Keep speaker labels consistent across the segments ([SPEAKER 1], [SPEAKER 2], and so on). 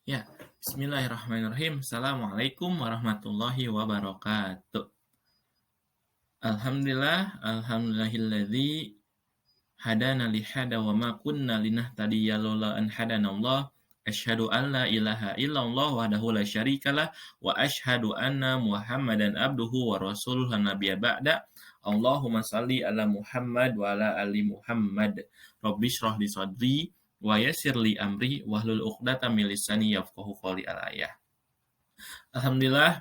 [SPEAKER 1] Ya, bismillahirrahmanirrahim. Assalamualaikum warahmatullahi wabarakatuh. Alhamdulillahilladzi hadana li hada wa ma kunna linahtadiya laula an hadanallah. Asyhadu an la ilaha illallah wahdahu la syarikalah wa asyhadu anna Muhammadan abduhu wa rasuluhu nabiyya ba'da. Allahumma shalli ala Muhammad wa ala ali Muhammad. Rabbi shrah li sadri wa yassir li amri wahlul 'uqdatam min lisani yafqahu qawli al-ayah. Alhamdulillah,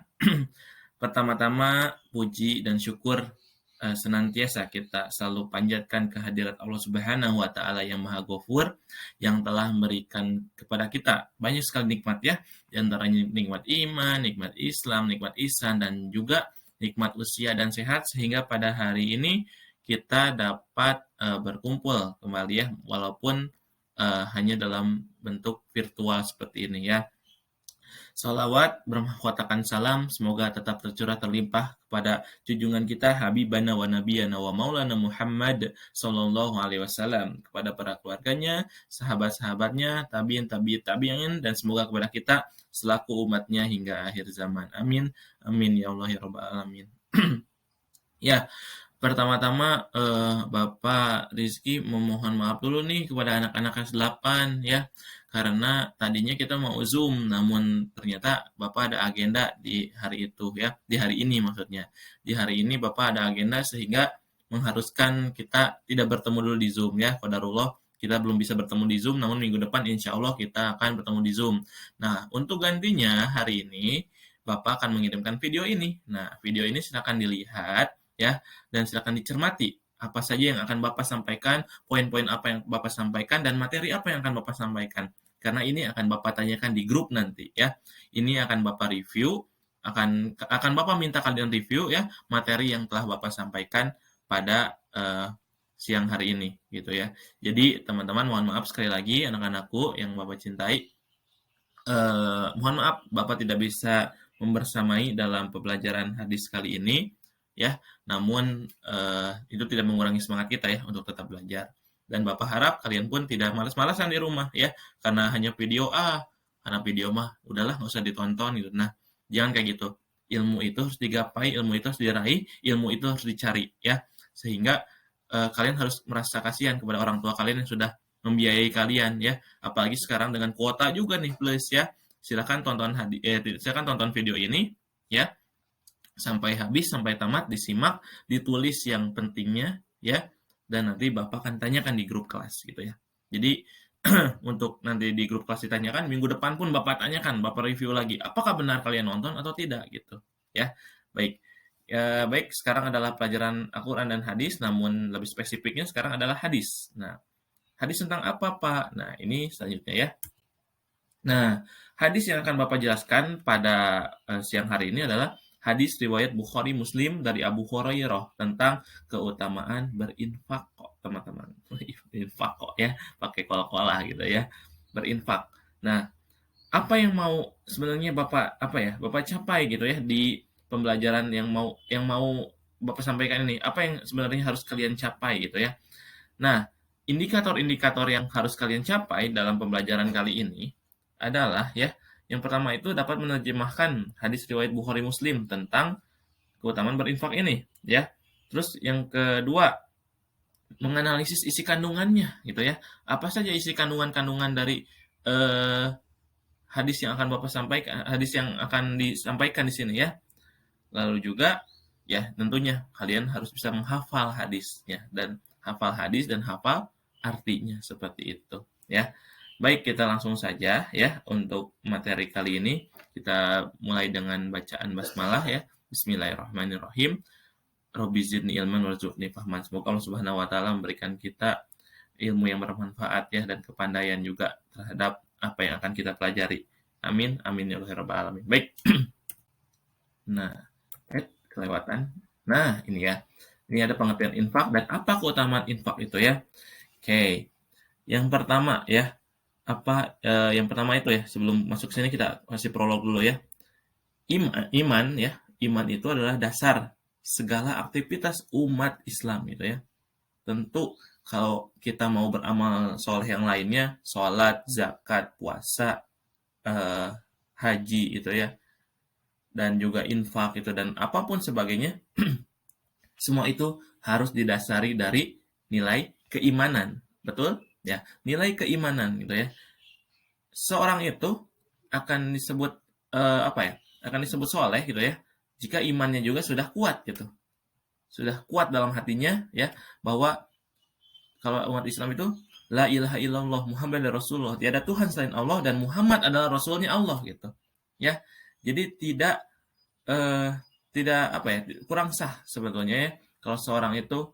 [SPEAKER 1] pertama-tama puji dan syukur senantiasa kita selalu panjatkan kehadirat Allah Subhanahu wa taala yang Maha Ghafur yang telah memberikan kepada kita banyak sekali nikmat ya, di antaranya nikmat iman, nikmat Islam, nikmat ihsan dan juga nikmat usia dan sehat sehingga pada hari ini kita dapat berkumpul kembali ya walaupun hanya dalam bentuk virtual seperti ini ya. Salawat bermahkotakan salam semoga tetap tercurah terlimpah kepada junjungan kita Habibana wa Nabiyana wa Maulana Muhammad sallallahu alaihi wasallam, kepada para keluarganya, sahabat-sahabatnya, tabi'in dan semoga kepada kita selaku umatnya hingga akhir zaman. Amin. Amin ya Allah ya rabbal alamin. Ya, pertama-tama Bapak Rizky memohon maaf dulu nih kepada anak-anak kelas 8 ya. Karena tadinya kita mau Zoom, namun ternyata Bapak ada agenda di hari itu ya, di hari ini maksudnya. Di hari ini Bapak ada agenda sehingga mengharuskan kita tidak bertemu dulu di Zoom ya. Qadarullah kita belum bisa bertemu di Zoom, namun minggu depan insya Allah kita akan bertemu di Zoom. Nah, untuk gantinya hari ini Bapak akan mengirimkan video ini. Nah, video ini silakan dilihat ya, dan silakan dicermati apa saja yang akan Bapak sampaikan, poin-poin apa yang Bapak sampaikan, dan materi apa yang akan Bapak sampaikan. Karena ini akan Bapak tanyakan di grup nanti ya. Ini akan Bapak review, akan Bapak minta kalian review ya materi yang telah Bapak sampaikan pada siang hari ini gitu ya. Jadi teman-teman mohon maaf sekali lagi anak-anakku yang Bapak cintai. Mohon maaf Bapak tidak bisa membersamai dalam pembelajaran hadis kali ini ya. Namun itu tidak mengurangi semangat kita ya untuk tetap belajar. Dan Bapak harap kalian pun tidak malas-malasan di rumah ya, karena hanya video karena video mah udahlah nggak usah ditonton gitu. Nah, jangan kayak gitu. Ilmu itu harus digapai, ilmu itu harus diraih, ilmu itu harus dicari ya. Sehingga kalian harus merasa kasihan kepada orang tua kalian yang sudah membiayai kalian ya. Apalagi sekarang dengan kuota juga nih plus ya. Silakan tonton video ini ya sampai habis, sampai tamat, disimak, ditulis yang pentingnya ya, dan nanti Bapak akan tanyakan di grup kelas gitu ya. Jadi untuk nanti di grup kelas ditanyakan, minggu depan pun Bapak tanyakan, Bapak review lagi, apakah benar kalian nonton atau tidak gitu ya. Baik. Ya, baik, sekarang adalah pelajaran Al-Quran dan hadis, namun lebih spesifiknya sekarang adalah hadis. Nah, hadis tentang apa, Pak? Nah, ini selanjutnya ya. Nah, hadis yang akan Bapak jelaskan pada siang hari ini adalah hadis riwayat Bukhari Muslim dari Abu Hurairah tentang keutamaan berinfak kok, teman-teman. Infak kok ya, pakai kol-kolah gitu ya. Berinfak. Nah, apa yang mau sebenarnya Bapak capai gitu ya di pembelajaran yang mau Bapak sampaikan ini? Apa yang sebenarnya harus kalian capai gitu ya? Nah, indikator-indikator yang harus kalian capai dalam pembelajaran kali ini adalah ya, yang pertama itu dapat menerjemahkan hadis riwayat Bukhari Muslim tentang keutamaan berinfak ini ya. Terus yang kedua, menganalisis isi kandungannya gitu ya. Apa saja isi kandungan-kandungan dari eh, hadis yang akan Bapak sampaikan, hadis yang akan disampaikan di sini ya. Lalu juga ya tentunya kalian harus bisa menghafal hadisnya dan hafal artinya seperti itu ya. Baik, kita langsung saja ya untuk materi kali ini. Kita mulai dengan bacaan basmalah ya. Bismillahirrahmanirrahim. Robbi zidni ilman warzuqni fahman. Semoga Allah Subhanahu wa taala memberikan kita ilmu yang bermanfaat ya dan kepandaian juga terhadap apa yang akan kita pelajari. Amin. Amin ya rabbal alamin. Baik. Nah, kelewatan. Nah, ini ya. Ini ada pengertian infak dan apa keutamaan infak itu ya. Oke. Yang pertama ya, yang pertama itu ya, sebelum masuk sini kita kasih prolog dulu ya. Iman ya, iman itu adalah dasar segala aktivitas umat Islam gitu ya. Tentu kalau kita mau beramal soleh yang lainnya, sholat, zakat, puasa, eh, haji itu ya, dan juga infak itu dan apapun sebagainya, semua itu harus didasari dari nilai keimanan. Betul? Ya, nilai keimanan gitu ya. Seorang itu akan disebut apa ya? Akan disebut soleh gitu ya. Jika imannya juga sudah kuat gitu. Sudah kuat dalam hatinya ya bahwa kalau umat Islam itu la ilaha illallah Muhammad Rasulullah, tiada Tuhan selain Allah dan Muhammad adalah rasulnya Allah gitu. Ya. Jadi eh, tidak apa ya, kurang sah sebetulnya ya kalau seorang itu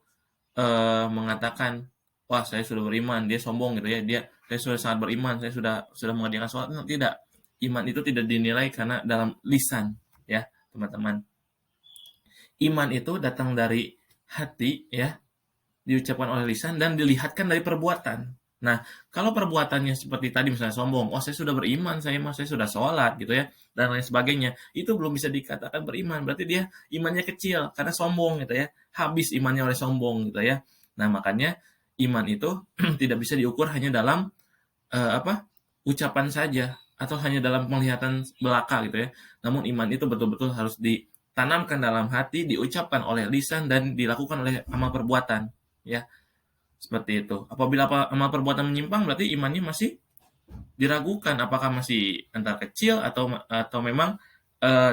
[SPEAKER 1] mengatakan wah saya sudah beriman, dia sombong gitu ya, saya sudah sangat beriman, saya sudah mengerjakan sholat. No, tidak, iman itu tidak dinilai karena dalam lisan ya teman-teman. Iman itu datang dari hati ya, diucapkan oleh lisan dan dilihatkan dari perbuatan. Nah, kalau perbuatannya seperti tadi misalnya sombong, oh saya sudah beriman, saya sudah sholat gitu ya, dan lain sebagainya, itu belum bisa dikatakan beriman, berarti dia imannya kecil karena sombong gitu ya, habis imannya oleh sombong gitu ya. Nah, makanya iman itu tidak bisa diukur hanya dalam apa ucapan saja atau hanya dalam penglihatan belaka gitu ya. Namun iman itu betul-betul harus ditanamkan dalam hati, diucapkan oleh lisan dan dilakukan oleh amal perbuatan ya. Seperti itu. Apabila amal perbuatan menyimpang berarti imannya masih diragukan apakah masih antar kecil atau memang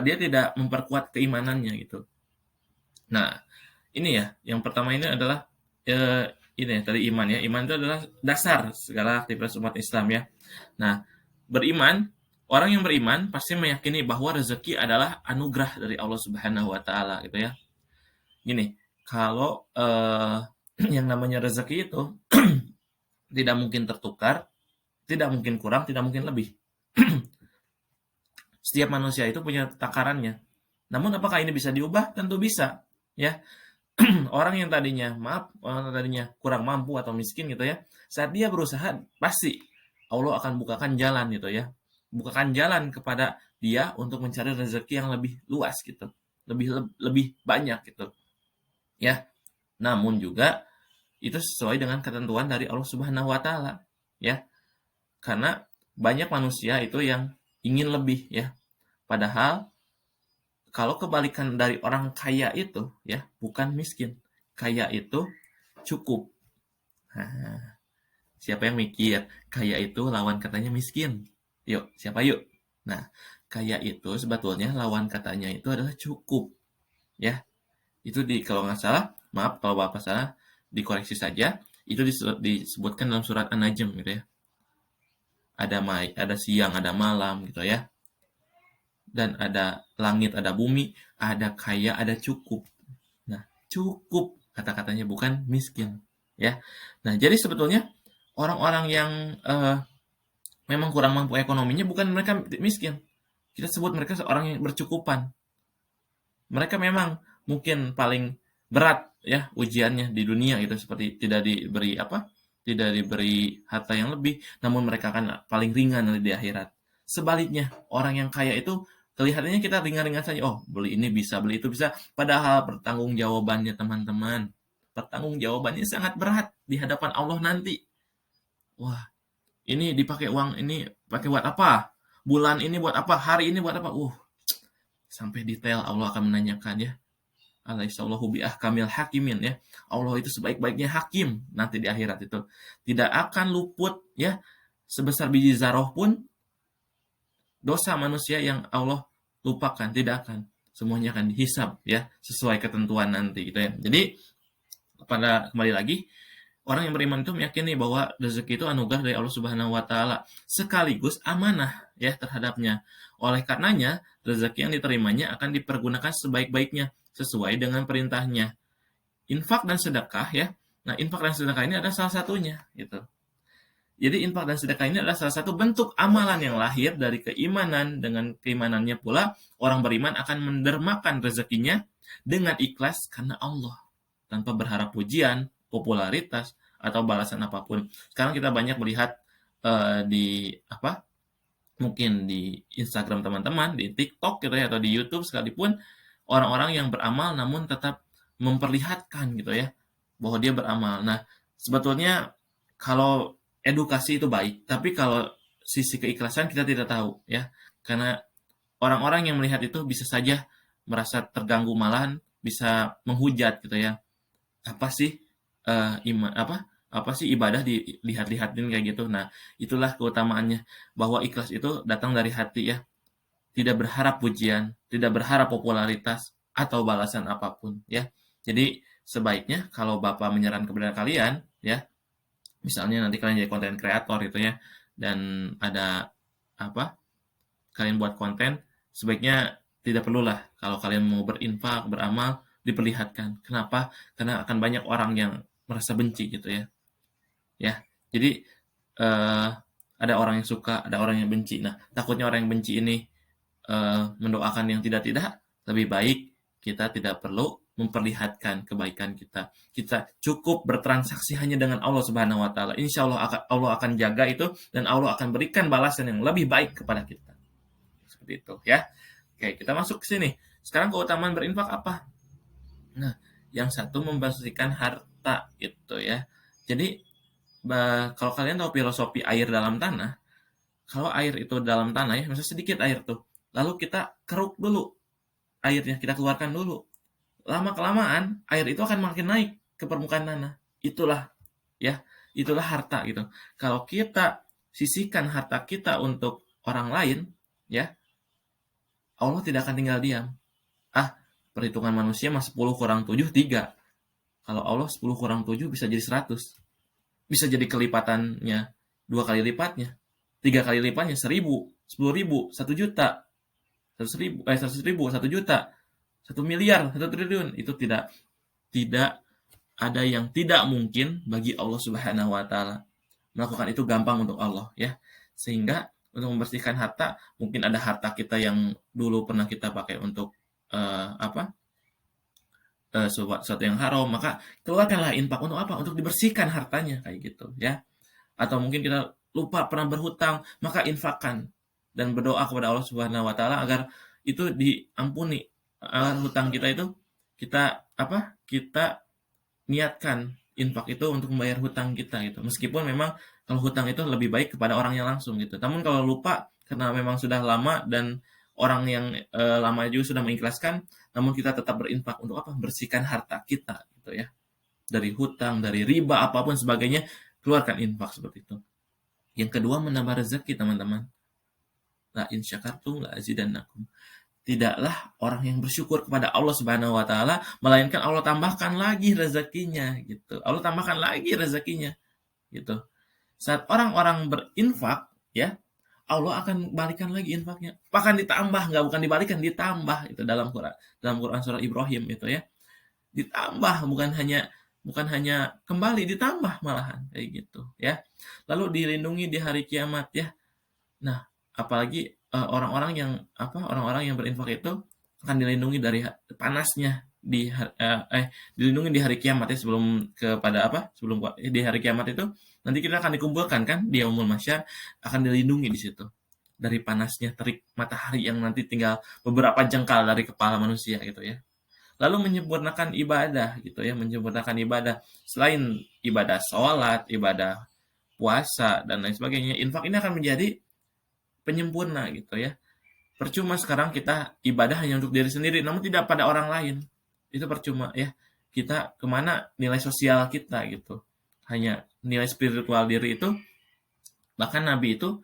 [SPEAKER 1] dia tidak memperkuat keimanannya gitu. Nah, ini ya, yang pertama ini adalah ini ya, tadi iman ya. Iman itu adalah dasar segala aktivitas umat Islam ya. Nah, beriman, orang yang beriman pasti meyakini bahwa rezeki adalah anugerah dari Allah Subhanahu wa taala gitu ya. Gini, kalau yang namanya rezeki itu tidak mungkin tertukar, tidak mungkin kurang, tidak mungkin lebih. Setiap manusia itu punya takarannya. Namun apakah ini bisa diubah? Tentu bisa, ya. Orang yang tadinya kurang mampu atau miskin gitu ya, saat dia berusaha pasti Allah akan bukakan jalan gitu ya. Bukakan jalan kepada dia untuk mencari rezeki yang lebih luas gitu. Lebih banyak gitu. Ya. Namun juga itu sesuai dengan ketentuan dari Allah Subhanahu wa taala, ya. Karena banyak manusia itu yang ingin lebih ya. Padahal kalau kebalikan dari orang kaya itu ya, bukan miskin. Kaya itu cukup. Nah, siapa yang mikir kaya itu lawan katanya miskin? Yuk, siapa yuk? Nah, kaya itu sebetulnya lawan katanya itu adalah cukup. Ya, itu kalau nggak salah, maaf kalau Bapak salah, dikoreksi saja. Itu disebutkan dalam surat An-Najm gitu ya. Ada siang, ada malam gitu ya. Dan ada langit, ada bumi, ada kaya, ada cukup. Nah, cukup kata-katanya bukan miskin, ya. Nah, jadi sebetulnya orang-orang yang memang kurang mampu ekonominya bukan mereka miskin. Kita sebut mereka seorang yang bercukupan. Mereka memang mungkin paling berat ya ujiannya di dunia gitu seperti tidak diberi apa? Tidak diberi harta yang lebih, namun mereka akan paling ringan di akhirat. Sebaliknya, orang yang kaya itu kelihatannya kita ringan-ringan saja. Oh, beli ini bisa, beli itu bisa. Padahal pertanggungjawabannya teman-teman, pertanggungjawabannya sangat berat di hadapan Allah nanti. Wah, ini dipakai uang ini pakai buat apa? Bulan ini buat apa? Hari ini buat apa? Sampai detail Allah akan menanyakan ya. Alaihissallahu biahkamil hakimin ya. Allah itu sebaik-baiknya hakim nanti di akhirat itu. Tidak akan luput ya sebesar biji zarah pun dosa manusia yang Allah lupakan, tidak akan. Semuanya akan dihisab ya sesuai ketentuan nanti gitu ya. Jadi kembali lagi orang yang beriman itu meyakini bahwa rezeki itu anugerah dari Allah Subhanahu wa taala sekaligus amanah ya terhadapnya. Oleh karenanya, rezeki yang diterimanya akan dipergunakan sebaik-baiknya sesuai dengan perintahnya. Infak dan sedekah ya. Nah, infak dan sedekah ini adalah salah satunya gitu. Jadi infak dan sedekah ini adalah salah satu bentuk amalan yang lahir dari keimanan. Dengan keimanannya pula orang beriman akan mendermakan rezekinya dengan ikhlas karena Allah tanpa berharap pujian, popularitas atau balasan apapun. Sekarang kita banyak melihat di mungkin di Instagram teman-teman, di TikTok gitu ya atau di YouTube sekalipun orang-orang yang beramal namun tetap memperlihatkan gitu ya bahwa dia beramal. Nah, sebetulnya kalau edukasi itu baik, tapi kalau sisi keikhlasan kita tidak tahu ya. Karena orang-orang yang melihat itu bisa saja merasa terganggu, malahan bisa menghujat gitu ya. Apa sih apa sih ibadah dilihat-lihatin kayak gitu. Nah, itulah keutamaannya bahwa ikhlas itu datang dari hati ya. Tidak berharap pujian, tidak berharap popularitas atau balasan apapun ya. Jadi sebaiknya kalau Bapak menyarankan kepada kalian ya, misalnya nanti kalian jadi konten kreator gitu ya, dan ada apa kalian buat konten, sebaiknya tidak perlulah kalau kalian mau berinfak, beramal, diperlihatkan. Kenapa? Karena akan banyak orang yang merasa benci gitu ya. Ya, jadi ada orang yang suka, ada orang yang benci. Nah, takutnya orang yang benci ini mendoakan yang tidak-tidak, lebih baik kita tidak perlu memperlihatkan kebaikan kita. Kita cukup bertransaksi hanya dengan Allah Subhanahu wa taala. Insya Allah akan jaga itu dan Allah akan berikan balasan yang lebih baik kepada kita. Seperti itu ya. Oke, kita masuk ke sini. Sekarang keutamaan berinfak apa? Nah, yang satu membersihkan harta itu ya. Jadi kalau kalian tahu filosofi air dalam tanah, kalau air itu dalam tanah ya, misalnya sedikit air tuh, lalu kita keruk dulu airnya, kita keluarkan dulu. Lama-kelamaan air itu akan makin naik ke permukaan tanah. Itulah ya, itulah harta gitu. Kalau kita sisihkan harta kita untuk orang lain, ya, Allah tidak akan tinggal diam. Perhitungan manusia mah 10 kurang 7, 3. Kalau Allah 10 kurang 7 bisa jadi 100. Bisa jadi kelipatannya 2 kali lipatnya. 3 kali lipatnya 1000, 10.000, 1 juta. 100 ribu, 1 juta, 1 miliar, 1 triliun. Itu tidak ada yang tidak mungkin bagi Allah Subhanahu wa taala. Melakukan itu gampang untuk Allah ya. Sehingga untuk membersihkan harta, mungkin ada harta kita yang dulu pernah kita pakai untuk sesuatu yang haram, maka keluarkanlah infak untuk apa? Untuk dibersihkan hartanya kayak gitu ya. Atau mungkin kita lupa pernah berhutang, maka infakkan dan berdoa kepada Allah Subhanahu wa taala agar itu diampuni. Hutang kita itu kita niatkan infak itu untuk membayar hutang kita gitu. Meskipun memang kalau hutang itu lebih baik kepada orangnya langsung gitu. Namun kalau lupa karena memang sudah lama dan orang yang lama juga sudah mengikhlaskan, namun kita tetap berinfak untuk apa? Bersihkan harta kita gitu ya. Dari hutang, dari riba, apapun sebagainya, keluarkan infak seperti itu. Yang kedua, menambah rezeki, teman-teman. La in syakartum la azidannakum. Tidaklah orang yang bersyukur kepada Allah Subhanahu wa taala melainkan Allah tambahkan lagi rezekinya gitu. Allah tambahkan lagi rezekinya gitu. Saat orang-orang berinfak ya, Allah akan balikan lagi infaknya. Bahkan ditambah, bukan dibalikan, ditambah itu dalam Quran surah Ibrahim itu ya. Ditambah bukan hanya kembali, ditambah malahan kayak gitu ya. Lalu dilindungi di hari kiamat ya. Nah, apalagi orang-orang yang berinfak itu akan dilindungi dari panasnya dilindungi di hari kiamat ya, sebelum di hari kiamat itu nanti kita akan dikumpulkan kan di yaumul mahsyar, akan dilindungi di situ dari panasnya terik matahari yang nanti tinggal beberapa jengkal dari kepala manusia gitu ya. Lalu menyempurnakan ibadah gitu ya, menyempurnakan ibadah selain ibadah sholat, ibadah puasa dan lain sebagainya, infak ini akan menjadi penyempurna gitu ya. Percuma sekarang kita ibadah hanya untuk diri sendiri namun tidak pada orang lain, itu percuma ya. Kita kemana nilai sosial kita gitu, hanya nilai spiritual diri itu. Bahkan Nabi itu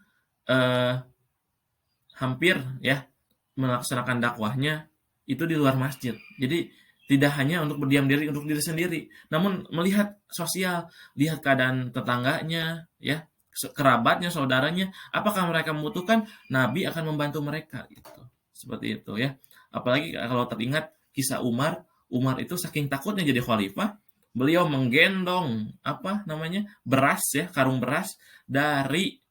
[SPEAKER 1] hampir ya melaksanakan dakwahnya itu di luar masjid. Jadi tidak hanya untuk berdiam diri untuk diri sendiri, namun melihat sosial, lihat keadaan tetangganya ya, kerabatnya, saudaranya, apakah mereka membutuhkan, Nabi akan membantu mereka gitu. Seperti itu ya. Apalagi kalau teringat kisah Umar itu saking takutnya jadi khalifah, beliau menggendong beras ya, karung beras dari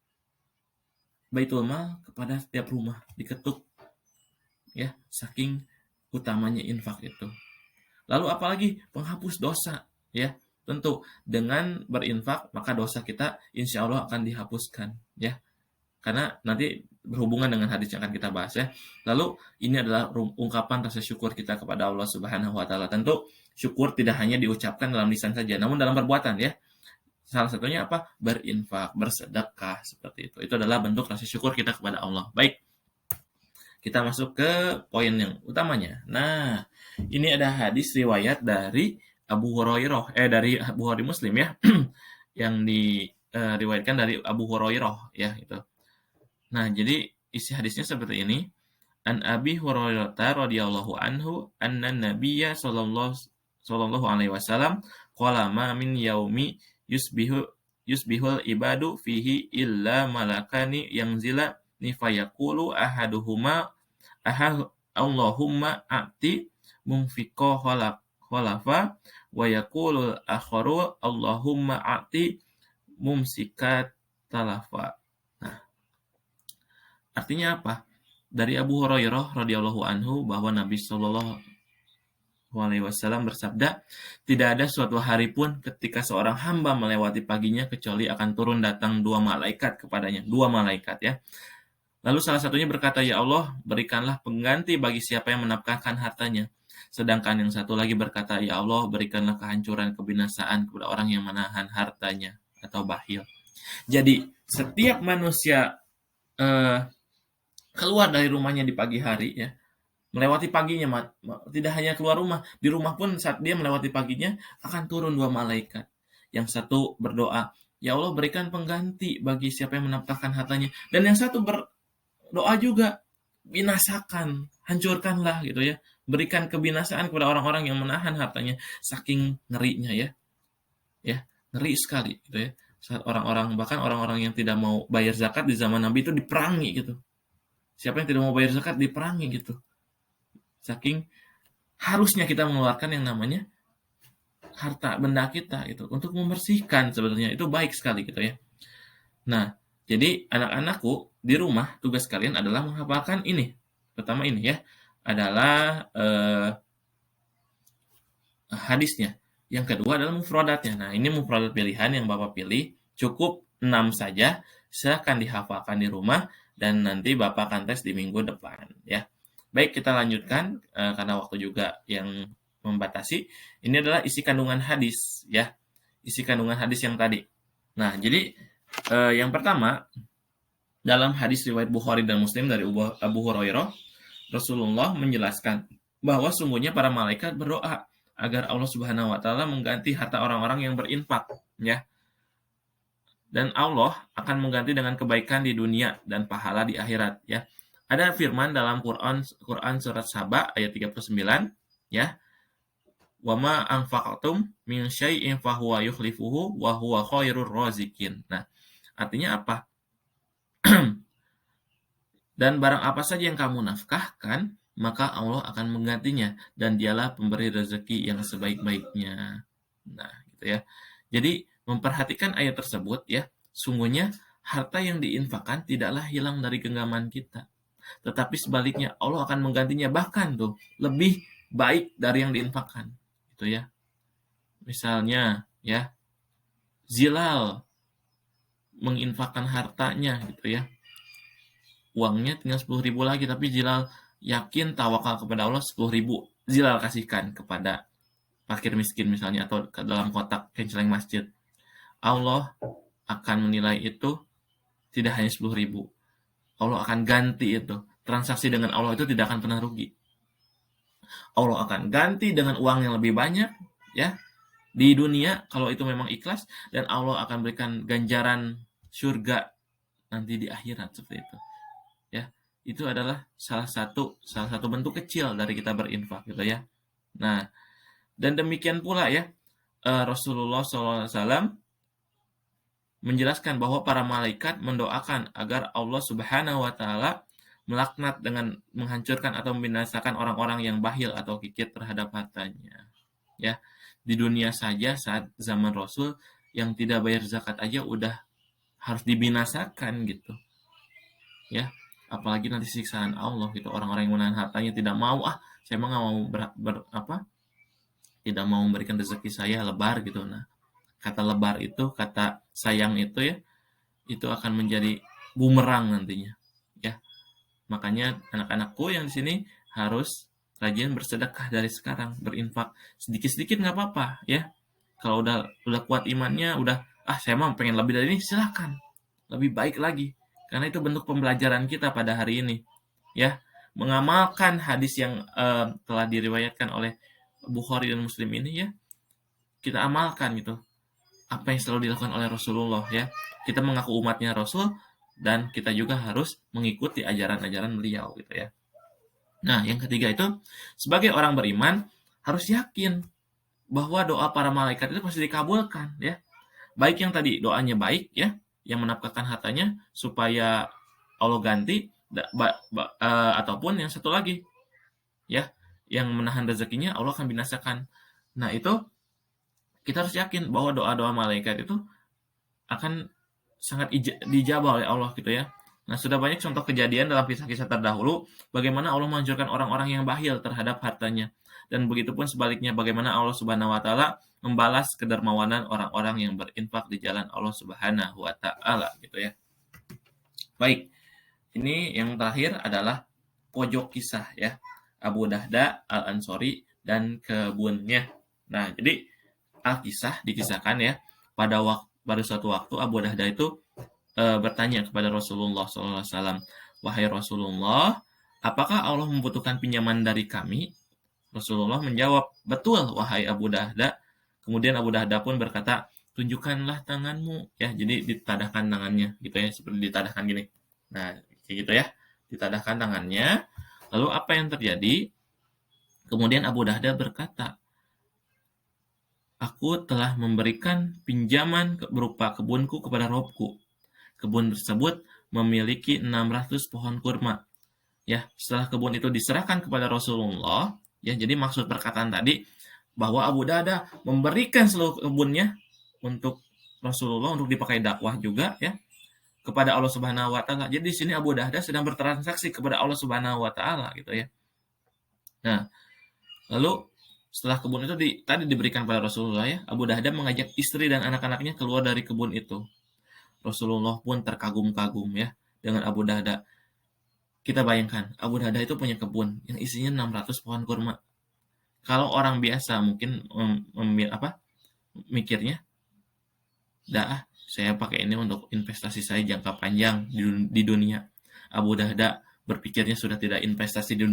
[SPEAKER 1] Baitul Mal kepada setiap rumah, diketuk ya, saking utamanya infak itu. Lalu apalagi penghapus dosa ya. Tentu dengan berinfak maka dosa kita insya Allah akan dihapuskan ya. Karena nanti berhubungan dengan hadis yang akan kita bahas ya. Lalu ini adalah ungkapan rasa syukur kita kepada Allah Subhanahu wa taala. Tentu syukur tidak hanya diucapkan dalam lisan saja, namun dalam perbuatan ya. Salah satunya apa? Berinfak, bersedekah, seperti itu. Itu adalah bentuk rasa syukur kita kepada Allah. Baik, kita masuk ke poin yang utamanya. Nah, ini ada hadis riwayat dari Abu Hurairah, dari Bukhari Muslim ya, yang diriwayatkan dari Abu Hurairah ya itu. Nah, jadi isi hadisnya seperti ini. An Abi Hurairah radhiyallahu anhu anna Nabiyya sallallahu alaihi wasallam qala ma min yaumi yusbihul ibadu fihi illa malakani yanzila nifayaqulu ahaduhuma Allahumma a'ti munfiqo khalafa wa yaqulul akharu Allahumma a'ti mumsikat talafa. Nah, artinya apa? Dari Abu Hurairah radhiyallahu anhu bahwa Nabi Shallallahu alaihi wasallam bersabda, tidak ada suatu hari pun ketika seorang hamba melewati paginya kecuali akan turun datang dua malaikat kepadanya, dua malaikat ya. Lalu salah satunya berkata, ya Allah, berikanlah pengganti bagi siapa yang menafkahkan hartanya. Sedangkan yang satu lagi berkata, ya Allah, berikanlah kehancuran, kebinasaan kepada orang yang menahan hartanya atau bakhil. Jadi setiap manusia keluar dari rumahnya di pagi hari ya, melewati paginya, tidak hanya keluar rumah, di rumah pun saat dia melewati paginya akan turun dua malaikat. Yang satu berdoa, ya Allah berikan pengganti bagi siapa yang menafkahkan hartanya, dan yang satu berdoa juga, binasakan, hancurkanlah gitu ya, berikan kebinasaan kepada orang-orang yang menahan hartanya. Saking ngerinya ya, ngeri sekali gitu ya. Saat bahkan orang-orang yang tidak mau bayar zakat di zaman Nabi itu diperangi gitu. Siapa yang tidak mau bayar zakat diperangi gitu. Saking harusnya kita mengeluarkan yang namanya harta benda kita itu untuk membersihkan, sebenarnya itu baik sekali gitu ya. Nah, jadi anak-anakku di rumah tugas kalian adalah menghafalkan ini. Pertama ini ya, adalah hadisnya. Yang kedua adalah mufradatnya. Nah, ini mufradat pilihan yang Bapak pilih, cukup 6 saja, silakan dihafalkan di rumah dan nanti Bapak akan tes di minggu depan ya. Baik, kita lanjutkan karena waktu juga yang membatasi. Ini adalah isi kandungan hadis ya. Isi kandungan hadis yang tadi. Nah, jadi yang pertama dalam hadis riwayat Bukhari dan Muslim dari Abu Hurairah, Rasulullah menjelaskan bahwa sungguhnya para malaikat berdoa agar Allah Subhanahu wa taala mengganti harta orang-orang yang berinfak ya. Dan Allah akan mengganti dengan kebaikan di dunia dan pahala di akhirat ya. Ada firman dalam Quran surat Saba ayat 39 ya. Wa ma anfaqtum min syai'in fahuwa yukhlifuhu wa huwa khairur raziqin. Nah, artinya apa? Dan barang apa saja yang kamu nafkahkan, maka Allah akan menggantinya dan dialah pemberi rezeki yang sebaik-baiknya. Nah, gitu ya. Jadi memperhatikan ayat tersebut ya, sungguhnya harta yang diinfakkan tidaklah hilang dari genggaman kita. Tetapi sebaliknya Allah akan menggantinya bahkan tuh lebih baik dari yang diinfakkan. Gitu ya. Misalnya ya, Zilal menginfakkan hartanya gitu ya. Uangnya tinggal 10.000 lagi, tapi Zilal yakin tawakal kepada Allah, 10.000 Zilal kasihkan kepada fakir miskin misalnya atau ke dalam kotak kenceleng masjid. Allah akan menilai itu tidak hanya 10.000. Allah akan ganti itu. Transaksi dengan Allah itu tidak akan pernah rugi. Allah akan ganti dengan uang yang lebih banyak ya di dunia kalau itu memang ikhlas, dan Allah akan berikan ganjaran surga nanti di akhirat seperti itu. Ya, itu adalah salah satu bentuk kecil dari kita berinfak gitu ya. Nah, dan demikian pula ya, Rasulullah SAW menjelaskan bahwa para malaikat mendoakan agar Allah Subhanahu wa taala melaknat dengan menghancurkan atau membinasakan orang-orang yang bakhil atau kikir terhadap hartanya. Ya, di dunia saja saat zaman Rasul yang tidak bayar zakat aja udah harus dibinasakan gitu. Ya, apalagi nanti siksaan Allah gitu. Orang-orang yang menahan hartanya tidak mau, saya nggak mau tidak mau memberikan rezeki saya lebar gitu. Nah, kata lebar itu, kata sayang itu ya, itu akan menjadi bumerang nantinya. Ya, makanya anak-anakku yang di sini harus rajin bersedekah dari sekarang, berinfak sedikit-sedikit nggak apa-apa ya. Kalau udah kuat imannya, udah saya mau pengen lebih dari ini, silakan. Lebih baik lagi. Karena itu bentuk pembelajaran kita pada hari ini. Ya, mengamalkan hadis yang telah diriwayatkan oleh Bukhari dan Muslim ini ya, kita amalkan gitu. Apa yang selalu dilakukan oleh Rasulullah ya. Kita mengaku umatnya Rasul dan kita juga harus mengikuti ajaran-ajaran beliau gitu ya. Nah, yang ketiga itu sebagai orang beriman harus yakin bahwa doa para malaikat itu pasti dikabulkan ya. Baik yang tadi doanya baik ya, yang menafkahkan hartanya supaya Allah ganti ataupun yang satu lagi ya, yang menahan rezekinya Allah akan binasakan. Nah, itu kita harus yakin bahwa doa-doa malaikat itu akan sangat dijabah oleh Allah gitu ya. Nah, sudah banyak contoh kejadian dalam kisah-kisah terdahulu bagaimana Allah menghancurkan orang-orang yang bakhil terhadap hartanya. Dan begitu pun sebaliknya bagaimana Allah Subhanahu wa taala membalas kedermawanan orang-orang yang berinfak di jalan Allah Subhanahu wa taala gitu ya. Baik, ini yang terakhir adalah pojok kisah ya. Abu Dahda Al-Ansori dan kebunnya. Nah, jadi Al-Kisah dikisahkan ya pada suatu waktu Abu Dahda itu bertanya kepada Rasulullah SAW, wahai Rasulullah, apakah Allah membutuhkan pinjaman dari kami? Rasulullah menjawab, betul wahai Abu Dahda. Kemudian Abu Dahda pun berkata, tunjukkanlah tanganmu ya. Jadi ditadahkan tangannya gitu ya, seperti ditadahkan gini. Nah, kayak gitu ya. Ditadahkan tangannya. Lalu apa yang terjadi? Kemudian Abu Dahda berkata, aku telah memberikan pinjaman berupa kebunku kepada Robku. Kebun tersebut memiliki 600 pohon kurma. Ya, setelah kebun itu diserahkan kepada Rasulullah, ya, jadi maksud perkataan tadi bahwa Abu Dahda memberikan seluruh kebunnya untuk Rasulullah untuk dipakai dakwah juga ya kepada Allah Subhanahu wa taala. Jadi di sini Abu Dahda sedang bertransaksi kepada Allah Subhanahu wa taala gitu ya. Nah, lalu setelah kebun itu tadi diberikan pada Rasulullah ya, Abu Dahda mengajak istri dan anak-anaknya keluar dari kebun itu. Rasulullah pun terkagum-kagum ya dengan Abu Dahda. Kita bayangkan, Abu Dahda itu punya kebun yang isinya 600 pohon kurma. Kalau orang biasa mungkin mikirnya, dah saya pakai ini untuk investasi saya jangka panjang di dunia. Abu Dahda berpikirnya sudah tidak investasi di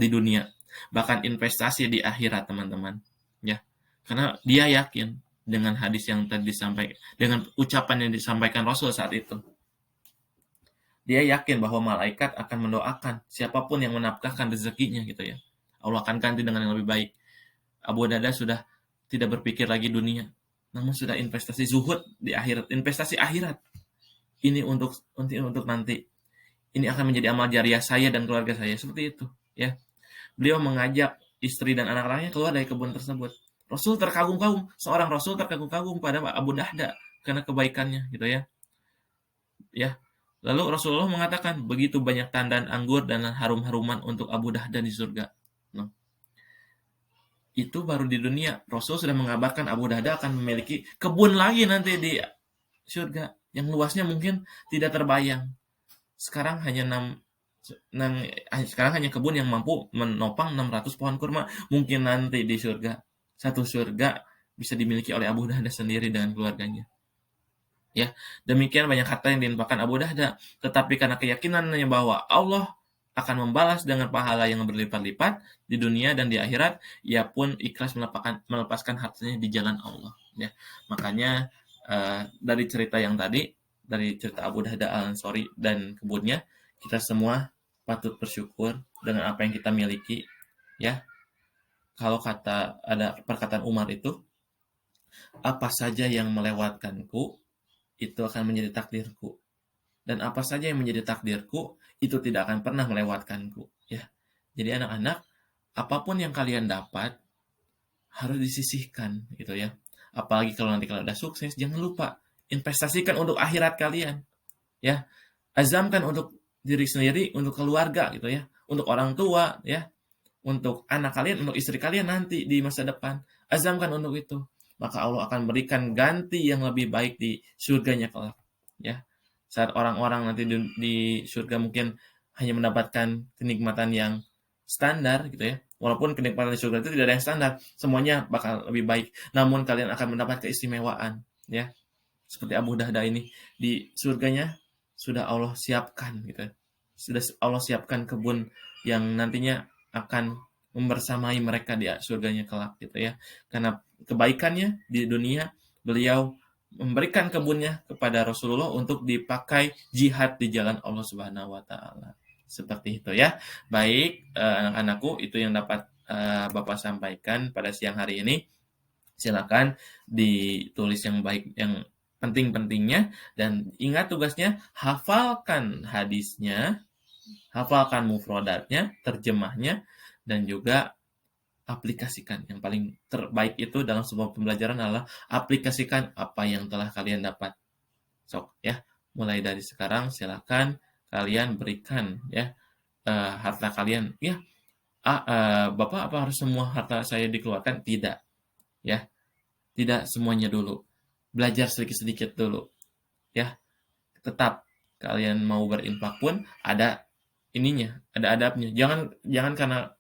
[SPEAKER 1] dunia, bahkan investasi di akhirat teman-teman. Ya, karena dia yakin dengan hadis yang tadi disampaikan, dengan ucapan yang disampaikan Rasul saat itu. Dia yakin bahwa malaikat akan mendoakan siapapun yang menafkahkan rezekinya gitu ya. Allah akan ganti dengan yang lebih baik. Abu Dahda sudah tidak berpikir lagi dunia, namun sudah investasi zuhud di akhirat, investasi akhirat. Ini untuk nanti. Ini akan menjadi amal jariah saya dan keluarga saya, seperti itu ya. Beliau mengajak istri dan anak-anaknya keluar dari kebun tersebut. Rasul terkagum-kagum, seorang Rasul terkagum-kagum pada Abu Dahda karena kebaikannya gitu ya. Ya. Lalu Rasulullah mengatakan begitu banyak tandan anggur dan harum-haruman untuk Abu Dahda di surga. Nah, itu baru di dunia. Rasul sudah mengabarkan Abu Dahda akan memiliki kebun lagi nanti di surga yang luasnya mungkin tidak terbayang. Sekarang hanya sekarang hanya kebun yang mampu menopang 600 pohon kurma. Mungkin nanti di surga, satu surga bisa dimiliki oleh Abu Dahda sendiri dengan keluarganya. Ya, demikian banyak harta yang diinfakkan Abu Dahda, tetapi karena keyakinannya bahwa Allah akan membalas dengan pahala yang berlipat-lipat di dunia dan di akhirat, ia pun ikhlas melepaskan hartanya di jalan Allah. Ya, makanya dari cerita yang tadi, dari cerita Abu Dahda Al-Ansori dan kebunnya, kita semua patut bersyukur dengan apa yang kita miliki. Ya, kalau ada perkataan Umar itu, apa saja yang melewatkanku itu akan menjadi takdirku. Dan apa saja yang menjadi takdirku, itu tidak akan pernah melewatkanku. Ya. Jadi anak-anak, apapun yang kalian dapat, harus disisihkan. Gitu ya. Apalagi kalau nanti kalian udah sukses, jangan lupa, investasikan untuk akhirat kalian. Ya. Azamkan untuk diri sendiri, untuk keluarga gitu ya. Untuk orang tua, ya. Untuk anak kalian, untuk istri kalian nanti di masa depan. Azamkan untuk itu. Maka Allah akan berikan ganti yang lebih baik di surganya kelak. Ya, saat orang-orang nanti di surga mungkin hanya mendapatkan kenikmatan yang standar gitu ya. Walaupun kenikmatan di surga itu tidak ada yang standar, semuanya bakal lebih baik. Namun kalian akan mendapat keistimewaan, ya. seperti Abu Dahda ini di surganya sudah Allah siapkan gitu. Sudah Allah siapkan kebun yang nantinya akan membersamai mereka di surganya kelak gitu ya. Karena kebaikannya di dunia, beliau memberikan kebunnya kepada Rasulullah untuk dipakai jihad di jalan Allah Subhanahu wa taala. Seperti itu ya. Baik, anak-anakku, itu yang dapat Bapak sampaikan pada siang hari ini. Silakan ditulis yang baik, yang penting-pentingnya, dan ingat tugasnya, hafalkan hadisnya, hafalkan mufradatnya, terjemahnya, dan juga aplikasikan. Yang paling terbaik itu dalam sebuah pembelajaran adalah aplikasikan apa yang telah kalian dapat. Sok ya, mulai dari sekarang silakan kalian berikan ya harta kalian. Ya, Bapak apa harus semua harta saya dikeluarkan? Tidak, ya. Tidak semuanya dulu. Belajar sedikit-sedikit dulu, ya. Tetap kalian mau berinfak pun ada ininya, ada adabnya. Jangan karena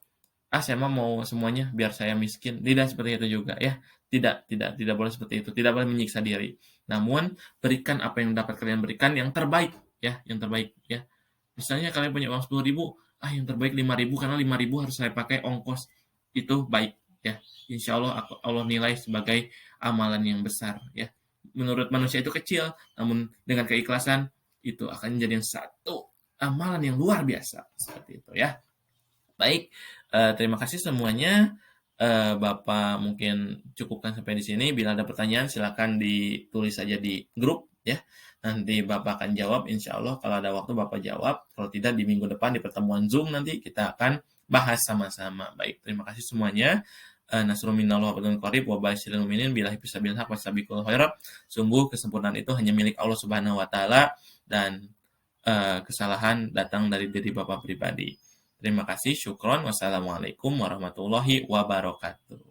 [SPEAKER 1] saya mau semuanya biar saya miskin. Tidak seperti itu juga ya. Tidak boleh seperti itu. Tidak boleh menyiksa diri. Namun berikan apa yang dapat kalian berikan yang terbaik ya, yang terbaik ya. Misalnya kalian punya uang 10.000, yang terbaik 5.000 karena 5.000 harus saya pakai ongkos. Itu baik ya. Insya Allah Allah nilai sebagai amalan yang besar ya. Menurut manusia itu kecil, namun dengan keikhlasan itu akan menjadi satu amalan yang luar biasa seperti itu ya. Baik, terima kasih semuanya. Bapak mungkin cukupkan sampai di sini. Bila ada pertanyaan silakan ditulis saja di grup ya. Nanti Bapak akan jawab, insya Allah kalau ada waktu Bapak jawab. Kalau tidak di minggu depan di pertemuan Zoom nanti kita akan bahas sama-sama. Baik, terima kasih semuanya. Nasrul minallah wa fadlun qarib wa basyiril mu'minin billahi bisabil haq wasabiqul khairat. Sungguh kesempurnaan itu hanya milik Allah Subhanahu wa taala, dan kesalahan datang dari diri Bapak pribadi. Terima kasih, syukron. Wassalamualaikum warahmatullahi wabarakatuh.